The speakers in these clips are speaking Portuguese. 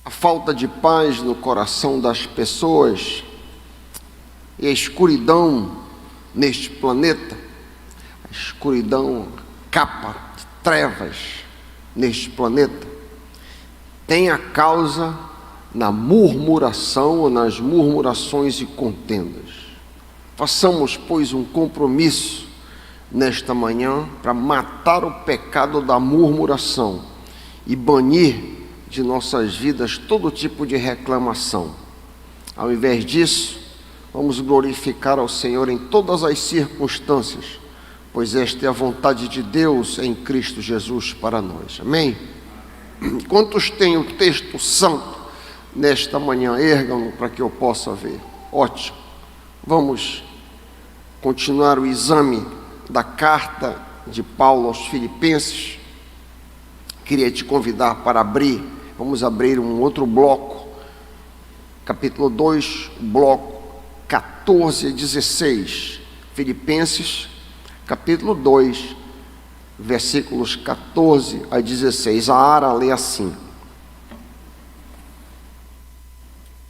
a falta de paz no coração das pessoas e a escuridão neste planeta, a escuridão, capa de trevas neste planeta, tem a causa na murmuração ou nas murmurações e contendas. Façamos, pois, um compromisso nesta manhã para matar o pecado da murmuração e banir de nossas vidas todo tipo de reclamação. Ao invés disso, vamos glorificar ao Senhor em todas as circunstâncias, pois esta é a vontade de Deus em Cristo Jesus para nós. Amém? Quantos têm o texto santo nesta manhã? Ergam-no para que eu possa ver. Ótimo. Vamos continuar o exame da carta de Paulo aos Filipenses. Queria te convidar para abrir. Vamos abrir um outro bloco, capítulo 2, bloco 14 a 16, Filipenses, capítulo 2, versículos 14 a 16, a Ara lê assim: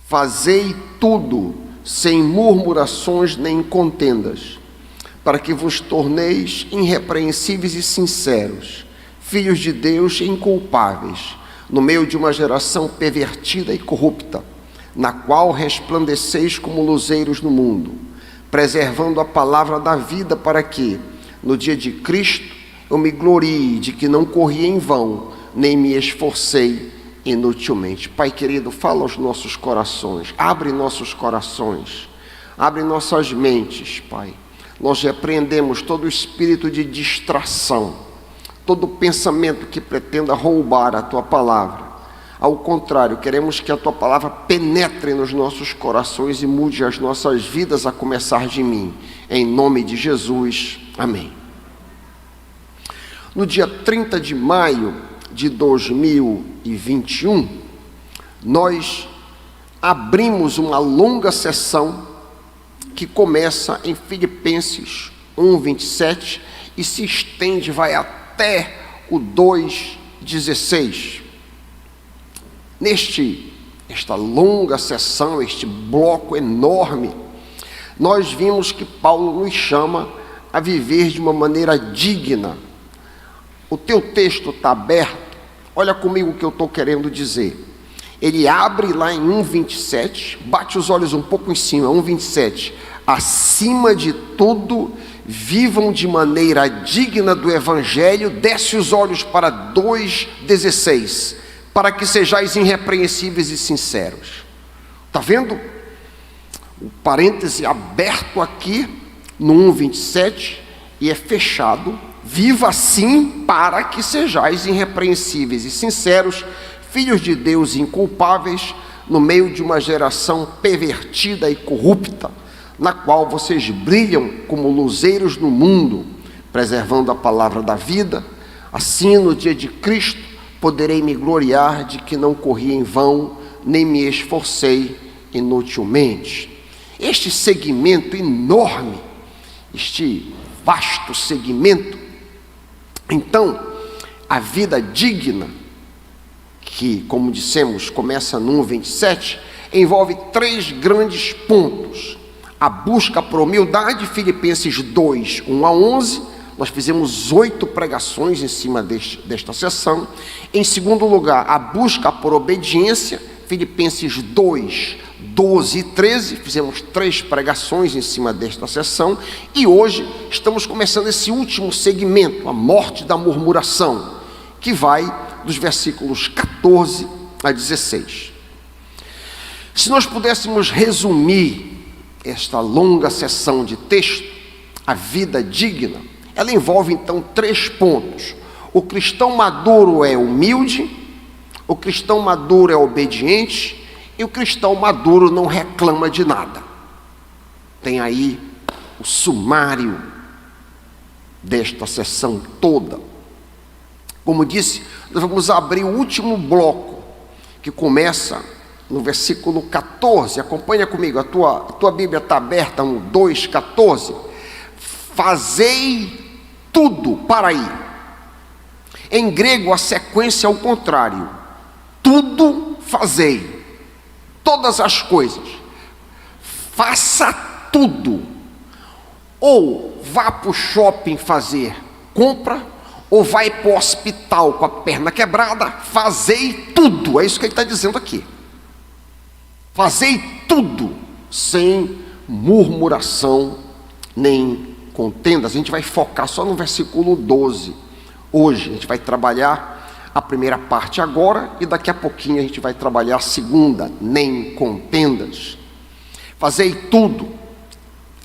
Fazei tudo sem murmurações nem contendas, para que vos torneis irrepreensíveis e sinceros, filhos de Deus inculpáveis, no meio de uma geração pervertida e corrupta, na qual resplandeceis como luzeiros no mundo, preservando a palavra da vida, para que, no dia de Cristo, eu me glorie de que não corri em vão, nem me esforcei inutilmente. Pai querido, fala aos nossos corações, abre nossos corações, abre nossas mentes, Pai. Nós repreendemos todo espírito de distração, todo pensamento que pretenda roubar a Tua palavra. Ao contrário, queremos que a Tua palavra penetre nos nossos corações e mude as nossas vidas, a começar de mim. Em nome de Jesus, amém. No dia 30 de maio de 2021, nós abrimos uma longa sessão que começa em Filipenses 1:27 e se estende, vai até o 2:16. Esta longa sessão, este bloco enorme, nós vimos que Paulo nos chama a viver de uma maneira digna. O teu texto está aberto, olha comigo o que eu estou querendo dizer. Ele abre lá em 1:27, bate os olhos um pouco em cima, 1:27. Acima de tudo, vivam de maneira digna do Evangelho. Desce os olhos para 2:16, para que sejais irrepreensíveis e sinceros. Está vendo? O parêntese aberto aqui no 1:27 e é fechado. Viva assim para que sejais irrepreensíveis e sinceros, filhos de Deus inculpáveis, no meio de uma geração pervertida e corrupta, na qual vocês brilham como luzeiros no mundo, preservando a palavra da vida. Assim, no dia de Cristo, poderei me gloriar de que não corri em vão, nem me esforcei inutilmente. Este segmento enorme, este vasto segmento, então, a vida digna, que, como dissemos, começa no 1:27, envolve 3 grandes pontos. A busca por humildade, Filipenses 2, 1 a 11, nós fizemos 8 pregações em cima desta sessão. Em segundo lugar, a busca por obediência, Filipenses 2, 12 e 13, fizemos 3 pregações em cima desta sessão. E hoje estamos começando esse último segmento, a morte da murmuração, que vai dos versículos 14 a 16. Se nós pudéssemos resumir esta longa sessão de texto, a vida digna, ela envolve então 3 pontos. O cristão maduro é humilde, o cristão maduro é obediente, e o cristão maduro não reclama de nada. Tem aí o sumário desta sessão toda. Como disse, nós vamos abrir o último bloco, que começa no versículo 14. Acompanha comigo, a tua Bíblia está aberta, 2:14. Fazei tudo, para aí. Em grego, a sequência é o contrário. Tudo fazei, todas as coisas, faça tudo, ou vá para o shopping fazer compra, ou vai para o hospital com a perna quebrada, fazei tudo, é isso que ele está dizendo aqui, fazei tudo, sem murmuração, nem contendas. A gente vai focar só no versículo 12, hoje, a gente vai trabalhar a primeira parte agora, e daqui a pouquinho a gente vai trabalhar a segunda, nem contendas. Fazei tudo.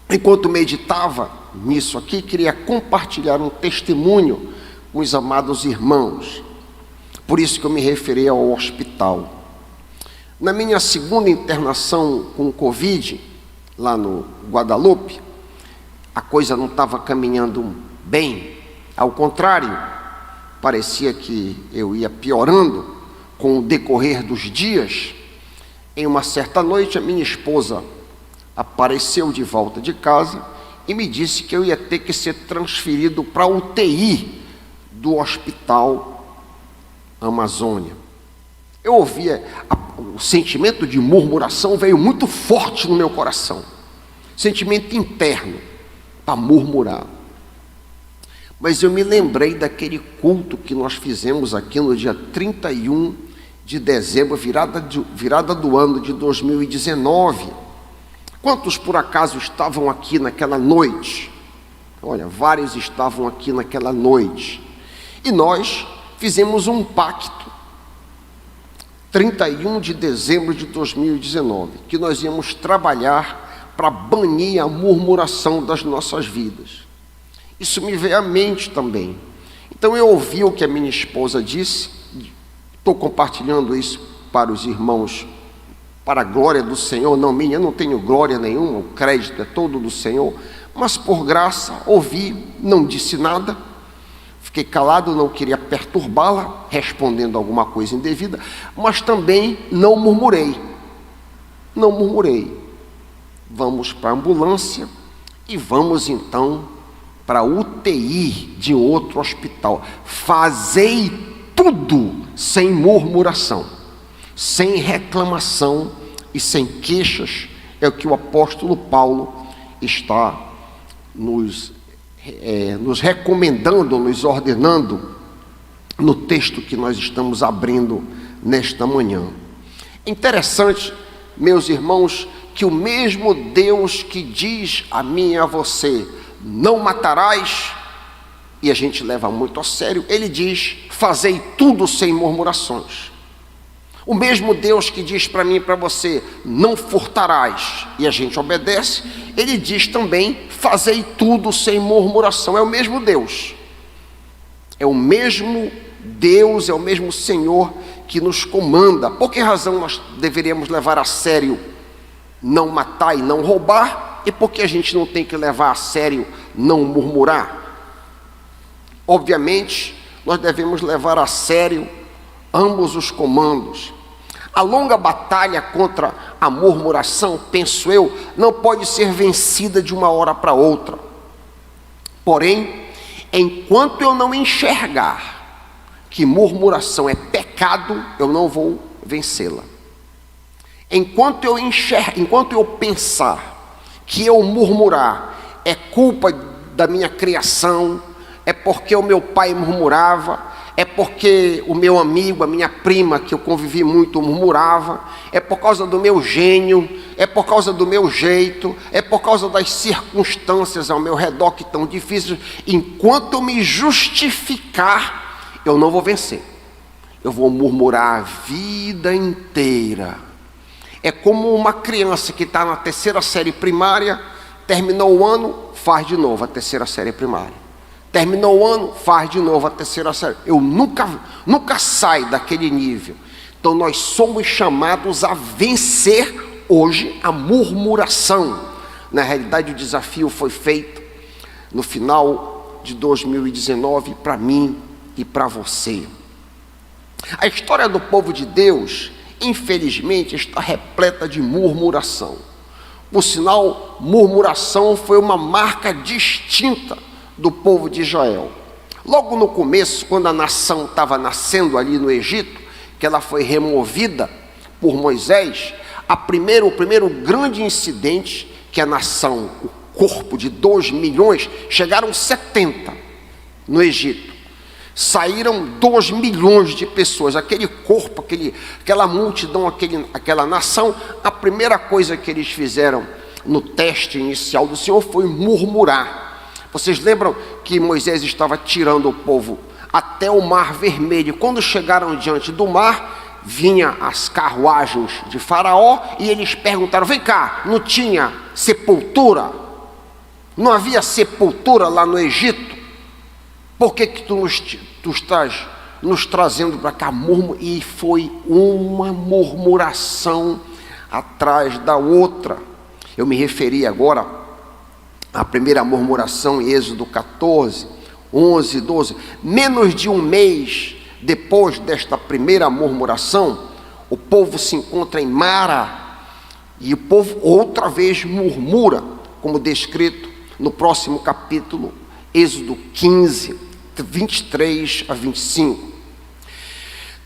Enquanto meditava nisso aqui, queria compartilhar um testemunho com os amados irmãos, por isso que eu me referi ao hospital. Na minha segunda internação com Covid, lá no Guadalupe, a coisa não estava caminhando bem, ao contrário, parecia que eu ia piorando com o decorrer dos dias. Em uma certa noite, a minha esposa apareceu de volta de casa e me disse que eu ia ter que ser transferido para a UTI do Hospital Amazônia. Eu ouvia, o sentimento de murmuração veio muito forte no meu coração, sentimento interno, para murmurar. Mas eu me lembrei daquele culto que nós fizemos aqui no dia 31 de dezembro, virada do ano de 2019. Quantos por acaso estavam aqui naquela noite? Olha, vários estavam aqui naquela noite. E nós fizemos um pacto, 31 de dezembro de 2019, que nós íamos trabalhar para banir a murmuração das nossas vidas. Isso me veio à mente também. Então eu ouvi o que a minha esposa disse, estou compartilhando isso para os irmãos, para a glória do Senhor, não minha, eu não tenho glória nenhuma, o crédito é todo do Senhor, mas por graça ouvi, não disse nada, fiquei calado, não queria perturbá-la, respondendo alguma coisa indevida, mas também não murmurei. Vamos para a ambulância e vamos então para a UTI de outro hospital. Fazei tudo sem murmuração, sem reclamação e sem queixas, é o que o apóstolo Paulo está nos recomendando, nos ordenando no texto que nós estamos abrindo nesta manhã. Interessante, meus irmãos, que o mesmo Deus que diz a mim e a você, não matarás, e a gente leva muito a sério, ele diz, fazei tudo sem murmurações. O mesmo Deus que diz para mim e para você, não furtarás, e a gente obedece, ele diz também, fazei tudo sem murmuração. É o mesmo Deus, é o mesmo Deus, é o mesmo Senhor que nos comanda. Por que razão nós deveríamos levar a sério não matar e não roubar, e por que a gente não tem que levar a sério não murmurar? Obviamente, nós devemos levar a sério ambos os comandos. A longa batalha contra a murmuração, penso eu, não pode ser vencida de uma hora para outra. Porém, enquanto eu não enxergar que murmuração é pecado, eu não vou vencê-la. Enquanto eu pensar que eu murmurar é culpa da minha criação, é porque o meu pai murmurava, é porque o meu amigo, a minha prima, que eu convivi muito, murmurava, é por causa do meu gênio, é por causa do meu jeito, é por causa das circunstâncias ao meu redor que estão difíceis. Enquanto eu me justificar, eu não vou vencer. Eu vou murmurar a vida inteira. É como uma criança que está na terceira série primária, terminou o ano, faz de novo a terceira série primária. Terminou o ano, faz de novo a terceira série. Eu nunca saio daquele nível. Então nós somos chamados a vencer hoje a murmuração. Na realidade, o desafio foi feito no final de 2019 para mim e para você. A história do povo de Deus, infelizmente, está repleta de murmuração. Por sinal, murmuração foi uma marca distinta do povo de Israel. Logo no começo, quando a nação estava nascendo ali no Egito, que ela foi removida por Moisés, o primeiro grande incidente que a nação, o corpo de 2 milhões, chegaram 70 no Egito. Saíram 2 milhões de pessoas, aquele corpo, aquela multidão, aquela nação. A primeira coisa que eles fizeram no teste inicial do Senhor foi murmurar. Vocês lembram que Moisés estava tirando o povo até o Mar Vermelho? Quando chegaram diante do mar, vinha as carruagens de Faraó e eles perguntaram: vem cá, não tinha sepultura? Não havia sepultura lá no Egito? Por que tu estás nos trazendo para cá? E foi uma murmuração atrás da outra. Eu me referi agora à primeira murmuração em Êxodo 14, 11, 12. Menos de um mês depois desta primeira murmuração, o povo se encontra em Mara e o povo outra vez murmura, como descrito no próximo capítulo, Êxodo 15, 23 a 25.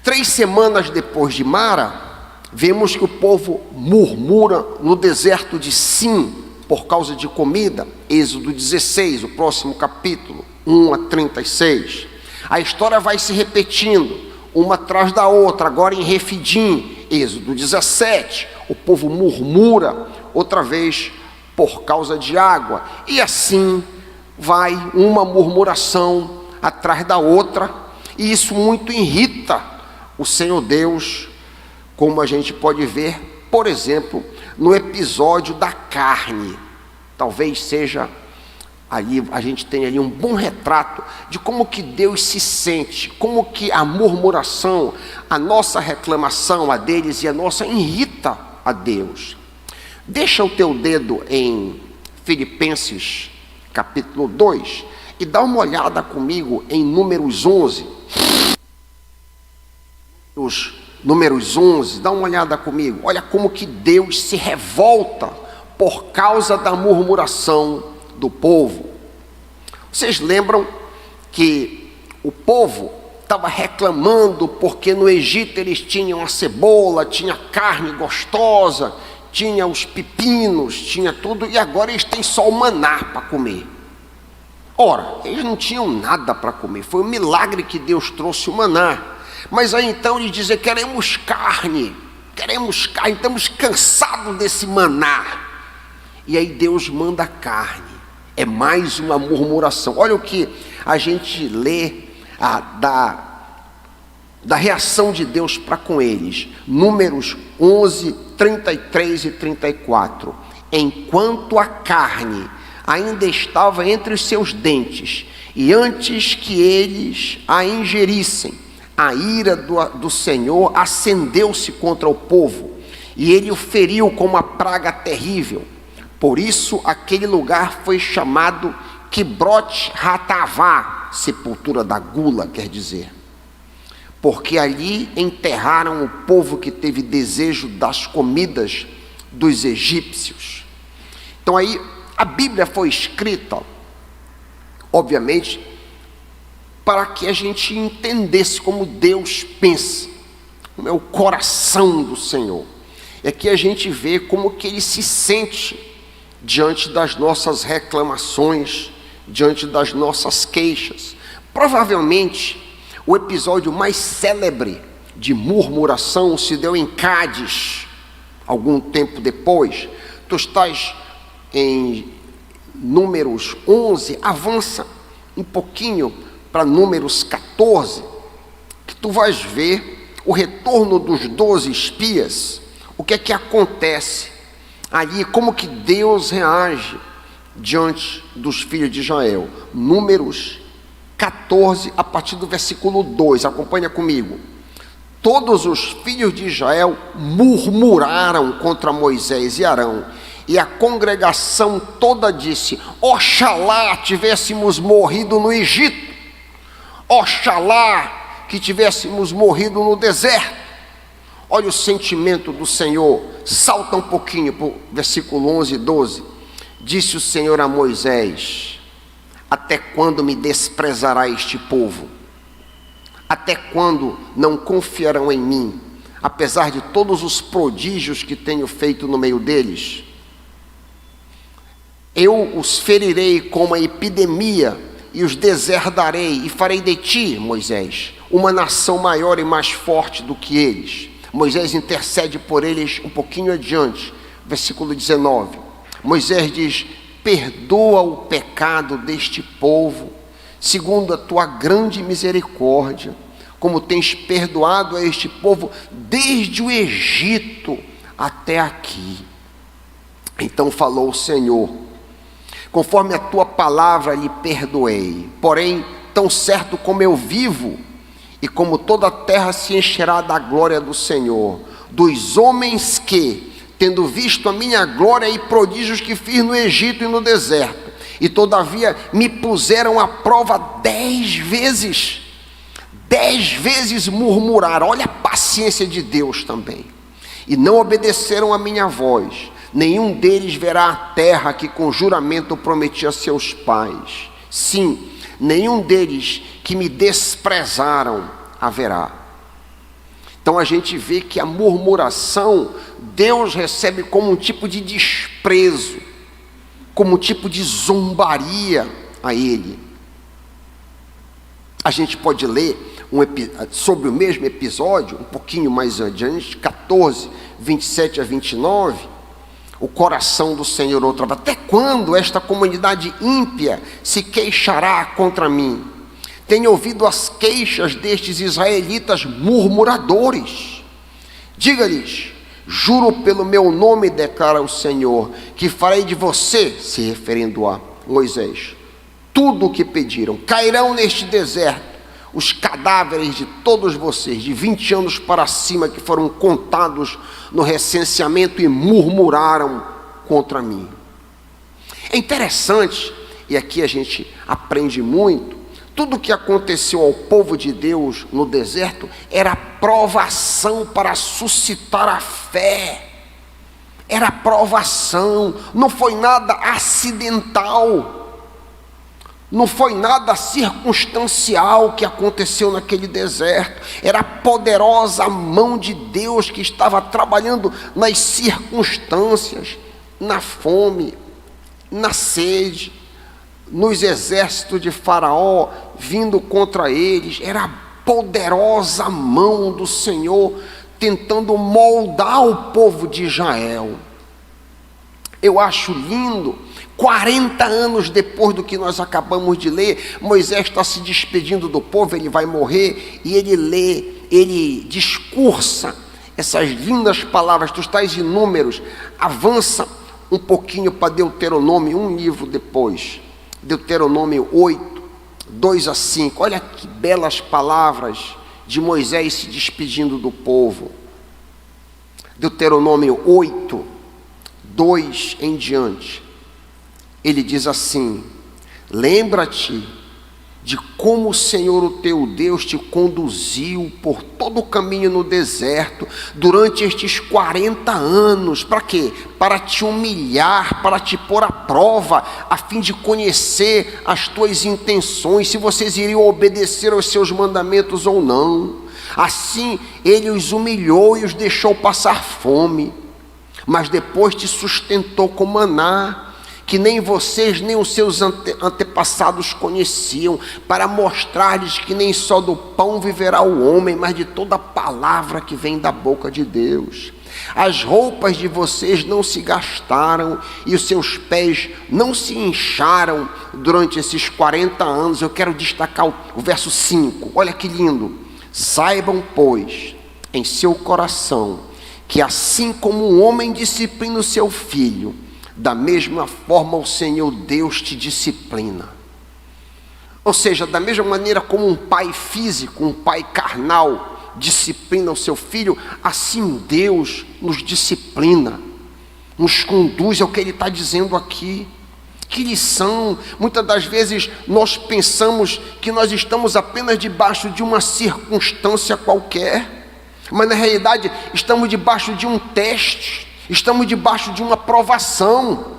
3 semanas depois de Mara, vemos que o povo murmura no deserto de Sim, por causa de comida. Êxodo 16, o próximo capítulo, 1 a 36. A história vai se repetindo, uma atrás da outra. Agora em Refidim, Êxodo 17, o povo murmura outra vez por causa de água. E assim vai uma murmuração atrás da outra, e isso muito irrita o Senhor Deus, como a gente pode ver, por exemplo, no episódio da carne. Talvez seja ali, a gente tem ali um bom retrato de como que Deus se sente, como que a murmuração, a nossa reclamação a deles e a nossa irrita a Deus. Deixa o teu dedo em Filipenses capítulo 2 e dá uma olhada comigo em Números 11. Números 11, dá uma olhada comigo. Olha como que Deus se revolta por causa da murmuração do povo. Vocês lembram que o povo estava reclamando porque no Egito eles tinham a cebola, tinha carne gostosa, tinha os pepinos, tinha tudo, e agora eles têm só o maná para comer. Ora, eles não tinham nada para comer, foi um milagre que Deus trouxe o maná. Mas aí então eles dizem: queremos carne, estamos cansados desse maná. E aí Deus manda carne. É mais uma murmuração. Olha o que a gente lê da reação de Deus para com eles. Números 11, 33 e 34. Enquanto a carne ainda estava entre os seus dentes, e antes que eles a ingerissem, a ira do Senhor acendeu-se contra o povo, e ele o feriu com uma praga terrível. Por isso aquele lugar foi chamado Kibroth Hatavá, sepultura da gula, quer dizer, porque ali enterraram o povo que teve desejo das comidas dos egípcios. Então aí a Bíblia foi escrita, obviamente, para que a gente entendesse como Deus pensa, como é o coração do Senhor. É que a gente vê como que Ele se sente diante das nossas reclamações, diante das nossas queixas. Provavelmente, o episódio mais célebre de murmuração se deu em Cádiz, algum tempo depois. Tu estás em Números 11, avança um pouquinho para Números 14, que tu vais ver o retorno dos 12 espias, o que é que acontece ali, como que Deus reage diante dos filhos de Israel. Números 14, a partir do versículo 2, acompanha comigo. Todos os filhos de Israel murmuraram contra Moisés e Arão, e a congregação toda disse: oxalá tivéssemos morrido no Egito, oxalá que tivéssemos morrido no deserto. Olha o sentimento do Senhor. Salta um pouquinho para o versículo 11 e 12. Disse o Senhor a Moisés: até quando me desprezará este povo? Até quando não confiarão em mim? apesar de todos os prodígios que tenho feito no meio deles? Eu os ferirei com uma epidemia e os deserdarei, e farei de ti, Moisés, uma nação maior e mais forte do que eles. Moisés intercede por eles um pouquinho adiante, versículo 19. Moisés diz: perdoa o pecado deste povo, segundo a tua grande misericórdia, como tens perdoado a este povo desde o Egito até aqui. Então falou o Senhor: conforme a tua palavra lhe perdoei, porém, tão certo como eu vivo, e como toda a terra se encherá da glória do Senhor, dos homens que, tendo visto a minha glória e prodígios que fiz no Egito e no deserto, e todavia me puseram à prova 10 vezes, 10 vezes murmuraram. Olha a paciência de Deus também. E não obedeceram a minha voz. Nenhum deles verá a terra que com juramento prometi a seus pais. Sim, nenhum deles que me desprezaram haverá. Então a gente vê que a murmuração, Deus recebe como um tipo de desprezo, como um tipo de zombaria a ele. A gente pode ler sobre o mesmo episódio, um pouquinho mais adiante, 14, 27 a 29, o coração do Senhor outra vez: até quando esta comunidade ímpia se queixará contra mim? Tenho ouvido as queixas destes israelitas murmuradores. Diga-lhes: juro pelo meu nome, declara o Senhor, que farei de você, se referindo a Moisés, tudo o que pediram. Cairão neste deserto os cadáveres de todos vocês, de 20 anos para cima, que foram contados no recenseamento e murmuraram contra mim. É interessante, e aqui a gente aprende muito, tudo o que aconteceu ao povo de Deus no deserto era provação para suscitar a fé. Era provação, não foi nada acidental. Não foi nada circunstancial que aconteceu naquele deserto. Era a poderosa mão de Deus que estava trabalhando nas circunstâncias, na fome, na sede, nos exércitos de Faraó vindo contra eles. Era a poderosa mão do Senhor tentando moldar o povo de Israel. Eu acho lindo, 40 anos depois do que nós acabamos de ler, Moisés está se despedindo do povo, ele vai morrer, e ele lê, ele discursa essas lindas palavras. Tu estás em Números, avança um pouquinho para Deuteronômio, um livro depois, Deuteronômio 8, 2 a 5, olha que belas palavras de Moisés se despedindo do povo. Deuteronômio 8, 2 em diante, ele diz assim: lembra-te de como o Senhor, o teu Deus, te conduziu por todo o caminho no deserto, durante estes 40 anos, para quê? Para te humilhar, para te pôr à prova, a fim de conhecer as tuas intenções, se vocês iriam obedecer aos seus mandamentos ou não. Assim, ele os humilhou e os deixou passar fome, mas depois te sustentou com maná, que nem vocês nem os seus antepassados conheciam, para mostrar-lhes que nem só do pão viverá o homem, mas de toda palavra que vem da boca de Deus. As roupas de vocês não se gastaram e os seus pés não se incharam durante esses 40 anos. Eu quero destacar o verso 5, olha que lindo. Saibam, pois, em seu coração, que assim como um homem disciplina o seu filho, da mesma forma o Senhor Deus te disciplina. Ou seja, da mesma maneira como um pai físico, um pai carnal disciplina o seu filho, assim Deus nos disciplina, nos conduz ao que Ele está dizendo aqui. Que lição! Muitas das vezes nós pensamos que nós estamos apenas debaixo de uma circunstância qualquer, mas na realidade estamos debaixo de um teste, estamos debaixo de uma provação.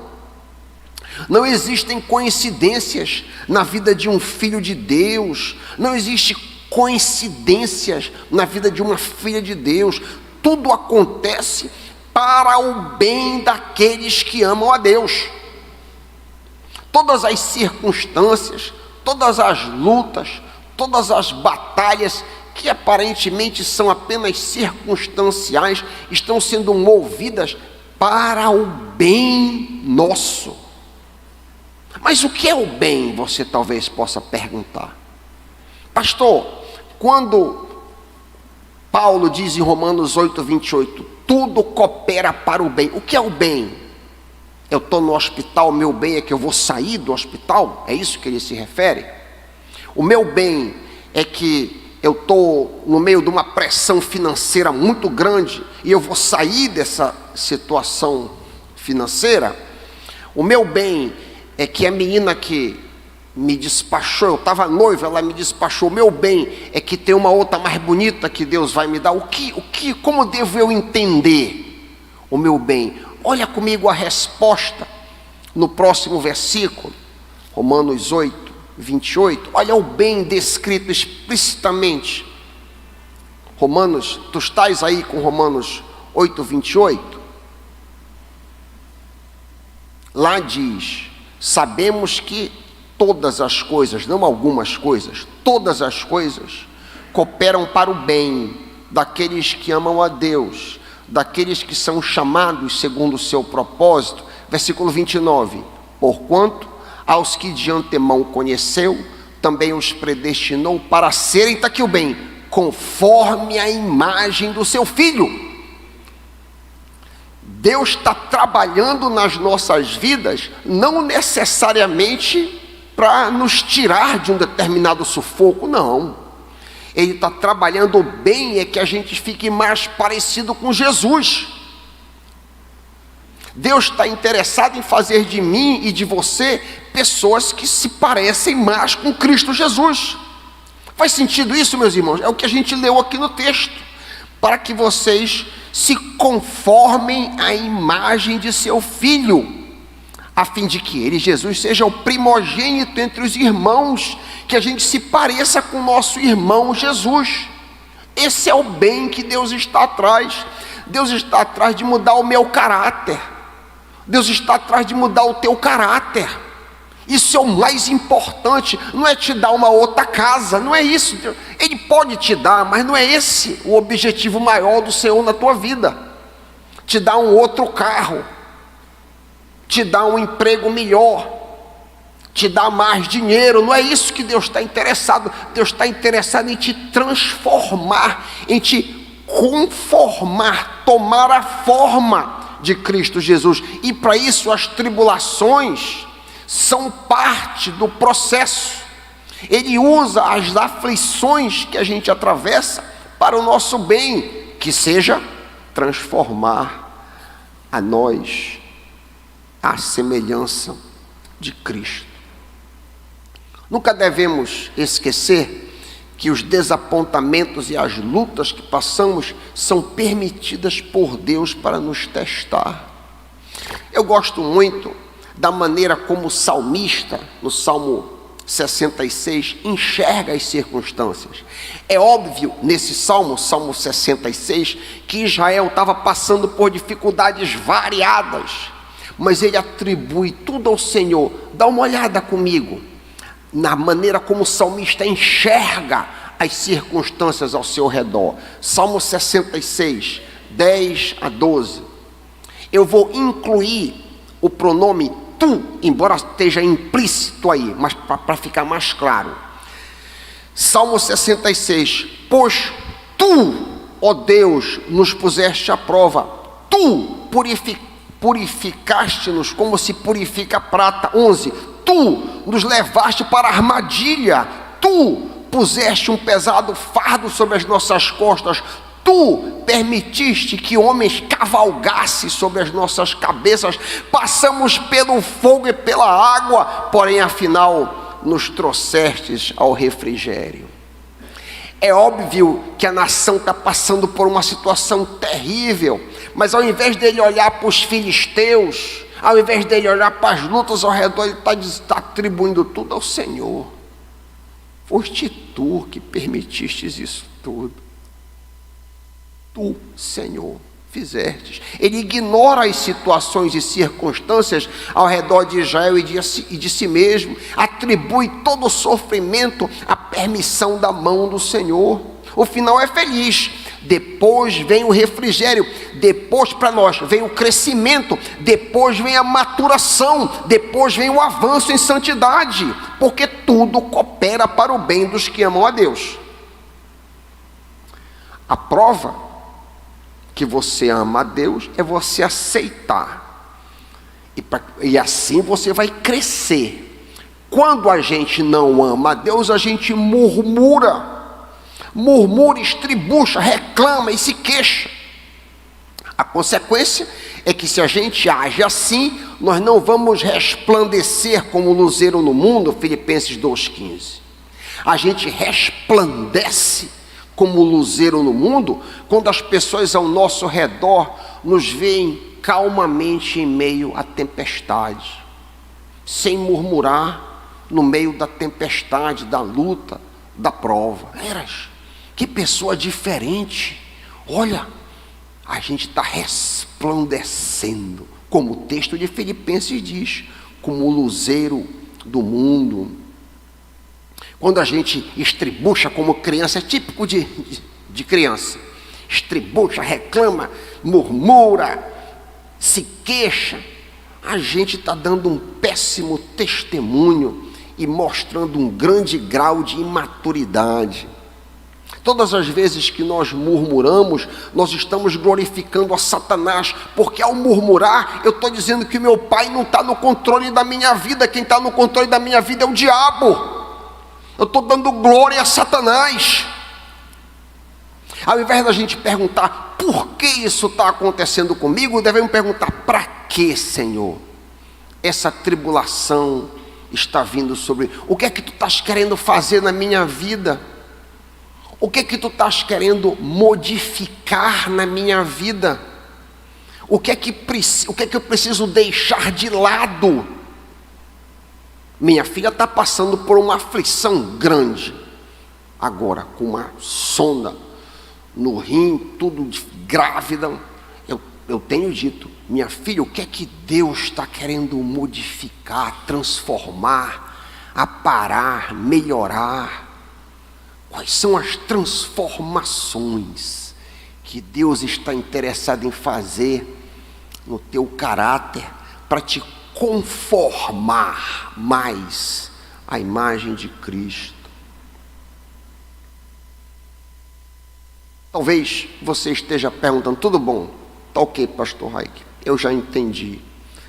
Não existem coincidências na vida de um filho de Deus, não existe coincidências na vida de uma filha de Deus. tudo acontece para o bem daqueles que amam a Deus. Todas as circunstâncias, todas as lutas, todas as batalhas que aparentemente são apenas circunstanciais, estão sendo movidas para o bem nosso. Mas o que é o bem? Você talvez possa perguntar. Pastor, quando Paulo diz em Romanos 8:28, tudo coopera para o bem. O que é o bem? Eu estou no hospital, meu bem é que eu vou sair do hospital? É isso que ele se refere? O meu bem é que eu estou no meio de uma pressão financeira muito grande e eu vou sair dessa situação financeira? O meu bem é que a menina que me despachou, eu estava noiva, ela me despachou. O meu bem é que tem uma outra mais bonita que Deus vai me dar. Como devo eu entender o meu bem? Olha comigo a resposta no próximo versículo, Romanos 8:28. Olha o bem descrito explicitamente. Tu estás aí com Romanos 8:28? Lá diz: sabemos que todas as coisas, não algumas coisas, todas as coisas cooperam para o bem daqueles que amam a Deus, daqueles que são chamados segundo o seu propósito. Versículo 29. Porquanto aos que de antemão conheceu, também os predestinou para serem, está aqui o bem, conforme a imagem do seu Filho. Deus está trabalhando nas nossas vidas, não necessariamente para nos tirar de um determinado sufoco, não. Ele está trabalhando bem, é que a gente fique mais parecido com Jesus. Deus está interessado em fazer de mim e de você pessoas que se parecem mais com Cristo Jesus. Faz sentido isso, meus irmãos? É o que a gente leu aqui no texto. Para que vocês se conformem à imagem de seu Filho, a fim de que ele, Jesus, seja o primogênito entre os irmãos, que a gente se pareça com o nosso irmão Jesus. Esse é o bem que Deus está atrás. Deus está atrás de mudar o meu caráter. Deus está atrás de mudar o teu caráter. Isso é o mais importante. Não é te dar uma outra casa, não é isso. Ele pode te dar, mas não é esse o objetivo maior do Senhor na tua vida. Te dar um outro carro, te dar um emprego melhor, te dar mais dinheiro. Não é isso que Deus está interessado. Deus está interessado em te transformar, em te conformar, tomar a forma de Cristo Jesus. E para isso as tribulações são parte do processo. Ele usa as aflições que a gente atravessa para o nosso bem, que seja transformar a nós à semelhança de Cristo. Nunca devemos esquecer que os desapontamentos e as lutas que passamos são permitidas por Deus para nos testar. Eu gosto muito da maneira como o salmista, no Salmo 66, enxerga as circunstâncias. É óbvio, nesse Salmo 66, que Israel estava passando por dificuldades variadas, mas ele atribui tudo ao Senhor. Dá uma olhada comigo na maneira como o salmista enxerga as circunstâncias ao seu redor. Salmo 66, 10 a 12. Eu vou incluir o pronome tu, embora esteja implícito aí, mas para ficar mais claro. Salmo 66. Pois tu, ó Deus, nos puseste à prova. Tu purificaste-nos como se purifica a prata. 11. Tu nos levaste para a armadilha. Tu puseste um pesado fardo sobre as nossas costas. Tu permitiste que homens cavalgassem sobre as nossas cabeças. Passamos pelo fogo e pela água, porém afinal nos trouxestes ao refrigério. É óbvio que a nação está passando por uma situação terrível, mas ao invés dele olhar para os filisteus, ao invés dele olhar para as lutas ao redor, ele está atribuindo tudo ao Senhor. Foste tu que permitiste isso tudo. do Senhor fizestes. Ele ignora as situações e circunstâncias ao redor de Israel e de si mesmo, atribui todo o sofrimento à permissão da mão do Senhor. O final é feliz, depois vem o refrigério, depois para nós vem o crescimento, depois vem a maturação, depois vem o avanço em santidade, porque tudo coopera para o bem dos que amam a Deus. A prova que você ama a Deus é você aceitar, e assim você vai crescer. Quando a gente não ama a Deus, a gente murmura, estribucha, reclama e se queixa. A consequência é que, se a gente age assim, nós não vamos resplandecer como luzeiro no mundo, Filipenses 2,15. A gente resplandece como luzeiro no mundo quando as pessoas ao nosso redor nos veem calmamente em meio à tempestade, sem murmurar no meio da tempestade, da luta, da prova. Que pessoa diferente! Olha, a gente está resplandecendo, como o texto de Filipenses diz, como o luzeiro do mundo. Quando a gente estribucha como criança, é típico de criança, estribucha, reclama, murmura, se queixa, a gente está dando um péssimo testemunho e mostrando um grande grau de imaturidade. Todas as vezes que nós murmuramos, nós estamos glorificando a Satanás, porque ao murmurar, eu estou dizendo que o meu pai não está no controle da minha vida, quem está no controle da minha vida é o diabo. Eu estou dando glória a Satanás. Ao invés da gente perguntar por que isso está acontecendo comigo, devemos perguntar: para que, Senhor, essa tribulação está vindo sobre mim? O que é que tu estás querendo fazer na minha vida? O que é que tu estás querendo modificar na minha vida? O que é que eu preciso deixar de lado? Minha filha está passando por uma aflição grande, agora com uma sonda no rim, tudo grávida. Eu tenho dito: minha filha, o que é que Deus está querendo modificar, transformar, aparar, melhorar? Quais são as transformações que Deus está interessado em fazer no teu caráter para te conformar mais à imagem de Cristo? Talvez você esteja perguntando: tudo bom, tá ok, pastor Raik, eu já entendi,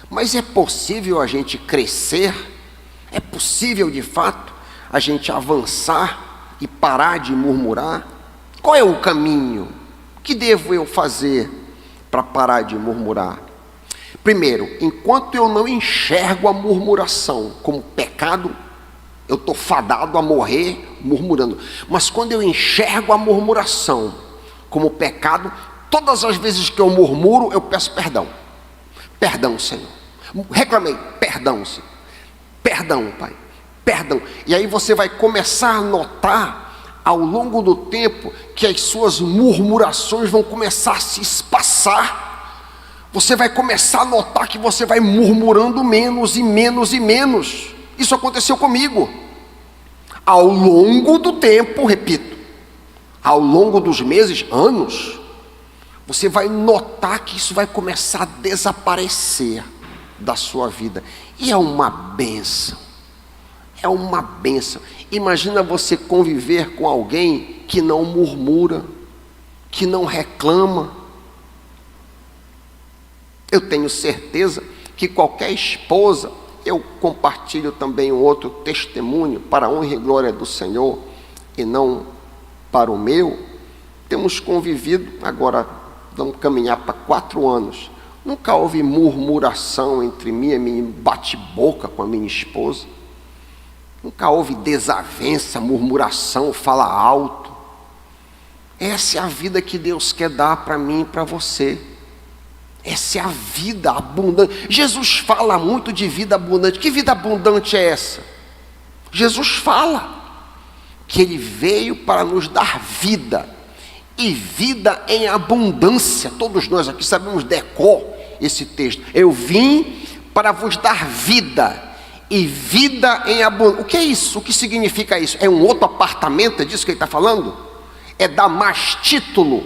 mas é possível a gente crescer? É possível de fato a gente avançar e parar de murmurar? Qual é o caminho? O que devo eu fazer para parar de murmurar? Primeiro, enquanto eu não enxergo a murmuração como pecado, eu estou fadado a morrer murmurando. Mas quando eu enxergo a murmuração como pecado, todas as vezes que eu murmuro, eu peço perdão. Perdão, Senhor. Reclamei, perdão, Senhor. Perdão, Pai. Perdão. E aí você vai começar a notar, ao longo do tempo, que as suas murmurações vão começar a se espaçar. Você vai começar a notar que você vai murmurando menos e menos e menos. Isso aconteceu comigo. Ao longo do tempo, repito, ao longo dos meses, anos, você vai notar que isso vai começar a desaparecer da sua vida. E é uma bênção. É uma bênção. Imagina você conviver com alguém que não murmura, que não reclama. Eu tenho certeza que qualquer esposa, eu compartilho também um outro testemunho para a honra e glória do Senhor e não para o meu. Temos convivido, agora vamos caminhar para 4 anos. Nunca houve murmuração entre mim e minha bate-boca com a minha esposa. Nunca houve desavença, murmuração, fala alto. Essa é a vida que Deus quer dar para mim e para você. Essa é a vida abundante. Jesus fala muito de vida abundante. Que vida abundante é essa? Jesus fala que Ele veio para nos dar vida e vida em abundância. Todos nós aqui sabemos decor esse texto. Eu vim para vos dar vida, e vida em abundância. O que é isso? O que significa isso? É um outro apartamento? É disso que ele está falando? É dar mais título,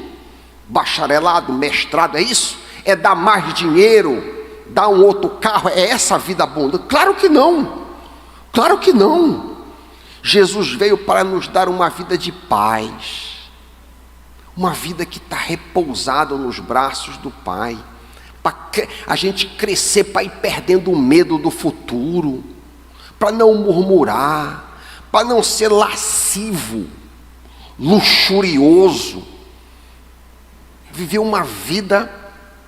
bacharelado, mestrado, é isso? É dar mais dinheiro, dar um outro carro? É essa a vida abundante? Claro que não, claro que não. Jesus veio para nos dar uma vida de paz, uma vida que está repousada nos braços do Pai, para a gente crescer, para ir perdendo o medo do futuro, para não murmurar, para não ser lascivo, luxurioso, viver uma vida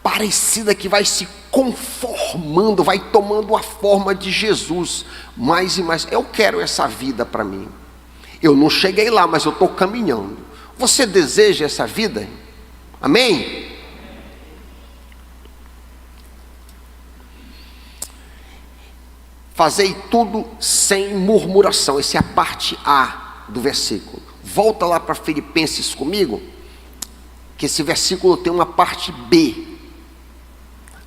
parecida, que vai se conformando, vai tomando a forma de Jesus, mais e mais. Eu quero essa vida para mim. Eu não cheguei lá, mas eu estou caminhando. Você deseja essa vida? Amém? Fazei tudo sem murmuração. Essa é a parte A do versículo. Volta lá para Filipenses comigo, que esse versículo tem uma parte B.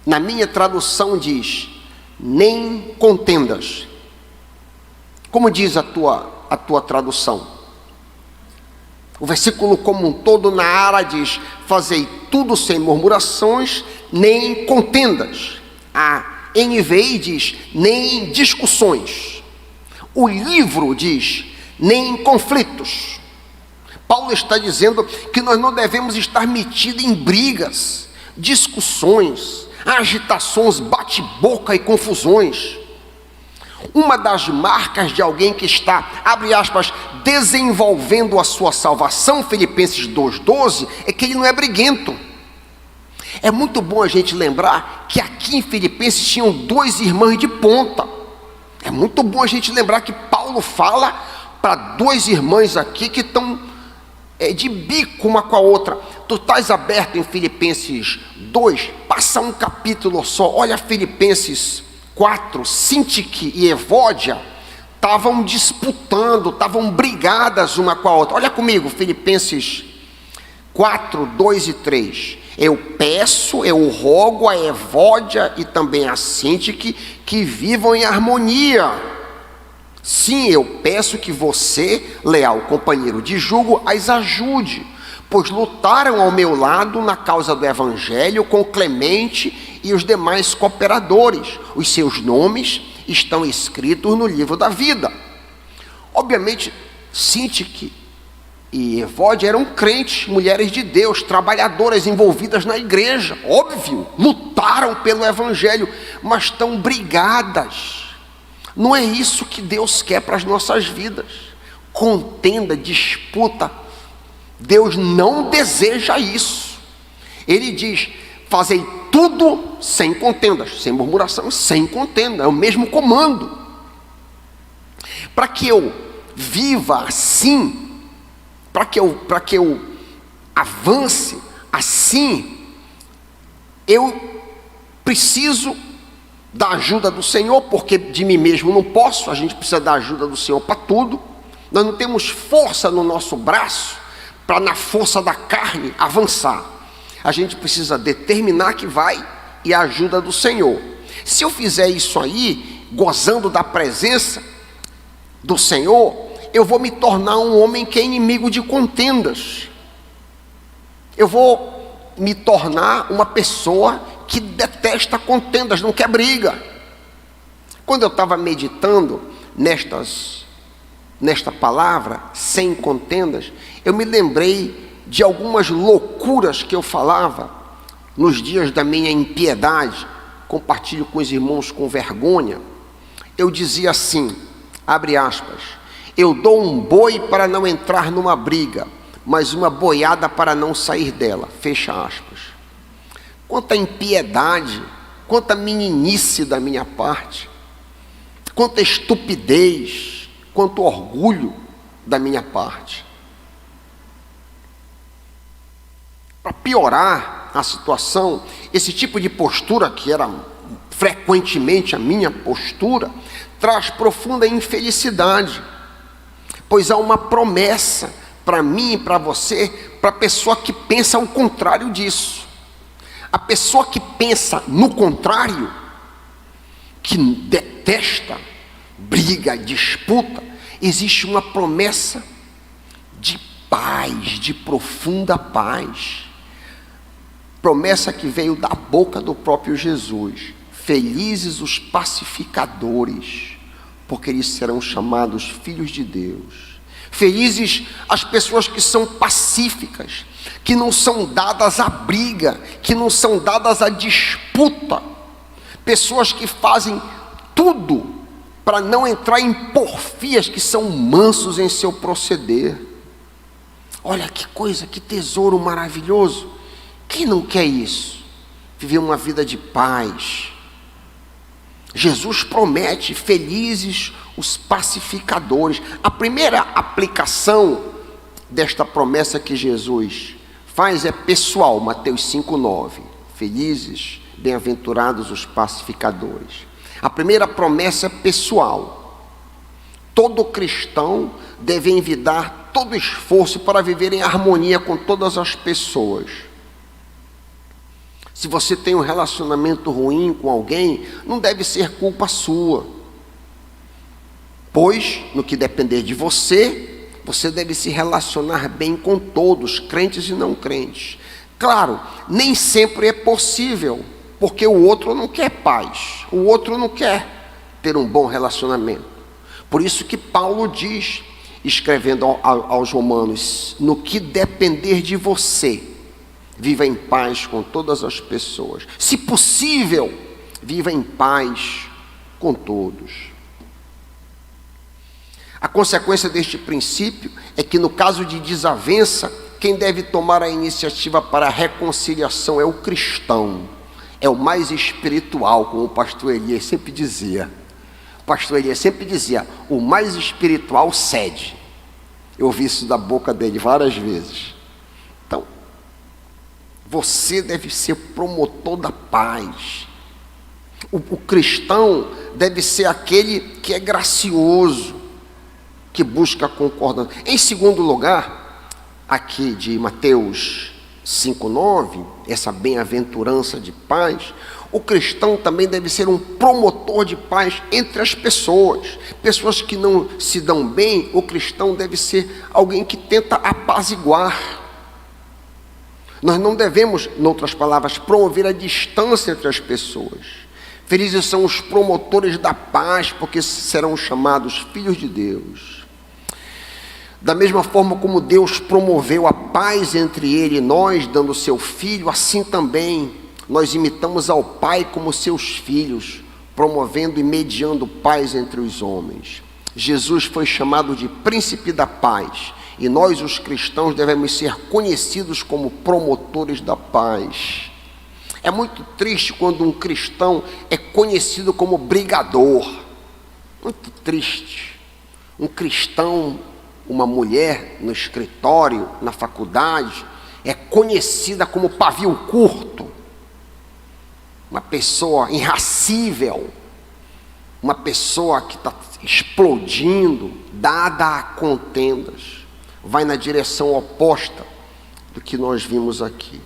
Na minha tradução diz: nem contendas. Como diz a tua tradução? O versículo como um todo na área diz: fazei tudo sem murmurações, nem contendas. A NVI diz: nem discussões. O livro diz: nem conflitos. Paulo está dizendo que nós não devemos estar metidos em brigas, discussões, agitações, bate-boca e confusões. Uma das marcas de alguém que está, abre aspas, desenvolvendo a sua salvação, Filipenses 2,12, é que ele não é briguento. É muito bom a gente lembrar que aqui em Filipenses tinham 2 irmãs de ponta. É muito bom a gente lembrar que Paulo fala para 2 irmãs aqui que estão de bico uma com a outra. Tu estás aberto em Filipenses 2, passa um capítulo só, olha Filipenses 4, Sintique e Evódia estavam disputando, estavam brigadas uma com a outra. Olha comigo, Filipenses 4, 2 e 3. Eu peço, eu rogo a Evódia e também a Sintique que vivam em harmonia. Sim, eu peço que você, leal companheiro de jugo, as ajude, pois lutaram ao meu lado na causa do Evangelho com Clemente e os demais cooperadores. Os seus nomes estão escritos no livro da vida. Obviamente, Sintique e Evódia eram crentes, mulheres de Deus, trabalhadoras envolvidas na igreja, óbvio, lutaram pelo Evangelho, mas estão brigadas. Não é isso que Deus quer para as nossas vidas. Contenda, disputa. Deus não deseja isso. Ele diz: fazei tudo sem contendas, sem murmuração, sem contenda. É o mesmo comando. Para que eu viva assim, para que eu avance assim, eu preciso da ajuda do Senhor, porque de mim mesmo não posso. A gente precisa da ajuda do Senhor para tudo. Nós não temos força no nosso braço para, na força da carne, avançar. A gente precisa determinar que vai e a ajuda do Senhor. Se eu fizer isso aí, gozando da presença do Senhor, eu vou me tornar um homem que é inimigo de contendas. Eu vou me tornar uma pessoa que detesta contendas, não quer briga. Quando eu estava meditando nesta palavra, sem contendas, eu me lembrei de algumas loucuras que eu falava nos dias da minha impiedade. Compartilho com os irmãos com vergonha. Eu dizia assim, abre aspas: eu dou um boi para não entrar numa briga, mas uma boiada para não sair dela, fecha aspas. Quanta impiedade, quanta meninice da minha parte, quanta estupidez, quanto orgulho da minha parte. Para piorar a situação, esse tipo de postura, que era frequentemente a minha postura, traz profunda infelicidade, pois há uma promessa para mim e para você, para a pessoa que pensa o contrário disso. A pessoa que pensa no contrário, que detesta, briga, disputa, existe uma promessa de paz, de profunda paz. Promessa que veio da boca do próprio Jesus. Felizes os pacificadores, porque eles serão chamados filhos de Deus. Felizes as pessoas que são pacíficas, que não são dadas à briga, que não são dadas à disputa. Pessoas que fazem tudo para não entrar em porfias, que são mansos em seu proceder. Olha que coisa, que tesouro maravilhoso. Quem não quer isso? Viver uma vida de paz. Jesus promete: felizes os pacificadores. A primeira aplicação desta promessa que Jesus faz é pessoal, Mateus 5,9. Felizes, bem-aventurados os pacificadores. A primeira promessa é pessoal. Todo cristão deve envidar todo esforço para viver em harmonia com todas as pessoas. Se você tem um relacionamento ruim com alguém, não deve ser culpa sua. Pois, no que depender de você, você deve se relacionar bem com todos, crentes e não crentes. Claro, nem sempre é possível, porque o outro não quer paz, o outro não quer ter um bom relacionamento. Por isso que Paulo diz, escrevendo aos Romanos: no que depender de você, viva em paz com todas as pessoas. Se possível, viva em paz com todos. A consequência deste princípio é que, no caso de desavença, quem deve tomar a iniciativa para a reconciliação é o cristão. É o mais espiritual, como o pastor Elias sempre dizia. O pastor Elias sempre dizia: o mais espiritual cede. Eu ouvi isso da boca dele várias vezes. Então, você deve ser promotor da paz. O cristão deve ser aquele que é gracioso, que busca concordância. Em segundo lugar, aqui de Mateus 5,9, essa bem-aventurança de paz, o cristão também deve ser um promotor de paz entre as pessoas. Pessoas que não se dão bem, o cristão deve ser alguém que tenta apaziguar. Nós não devemos, em outras palavras, promover a distância entre as pessoas. Felizes são os promotores da paz, porque serão chamados filhos de Deus. Da mesma forma como Deus promoveu a paz entre Ele e nós, dando seu Filho, assim também nós imitamos ao Pai como seus filhos, promovendo e mediando paz entre os homens. Jesus foi chamado de Príncipe da Paz, e nós, os cristãos, devemos ser conhecidos como promotores da paz. É muito triste quando um cristão é conhecido como brigador. Muito triste. Um cristão, uma mulher no escritório, na faculdade, é conhecida como pavio curto. Uma pessoa irracível. Uma pessoa que está explodindo, dada a contendas. Vai na direção oposta do que nós vimos aqui.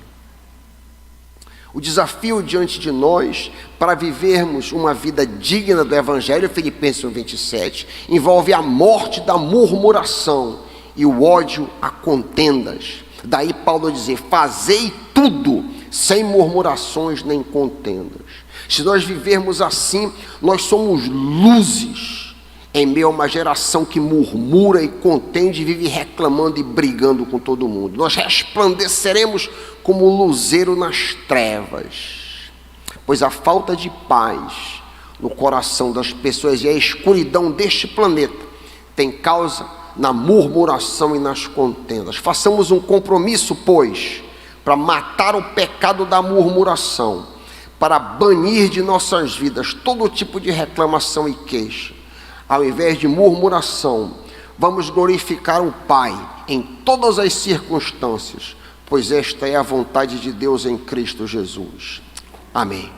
O desafio diante de nós, para vivermos uma vida digna do Evangelho, Filipenses 1:27, envolve a morte da murmuração e o ódio a contendas. Daí Paulo dizer: fazei tudo sem murmurações nem contendas. Se nós vivermos assim, nós somos luzes em meio a uma geração que murmura e contende, vive reclamando e brigando com todo mundo. Nós resplandeceremos como luzeiro nas trevas, pois a falta de paz no coração das pessoas e a escuridão deste planeta tem causa na murmuração e nas contendas. Façamos um compromisso, pois, para matar o pecado da murmuração, para banir de nossas vidas todo tipo de reclamação e queixa. Ao invés de murmuração, vamos glorificar o Pai em todas as circunstâncias, pois esta é a vontade de Deus em Cristo Jesus. Amém.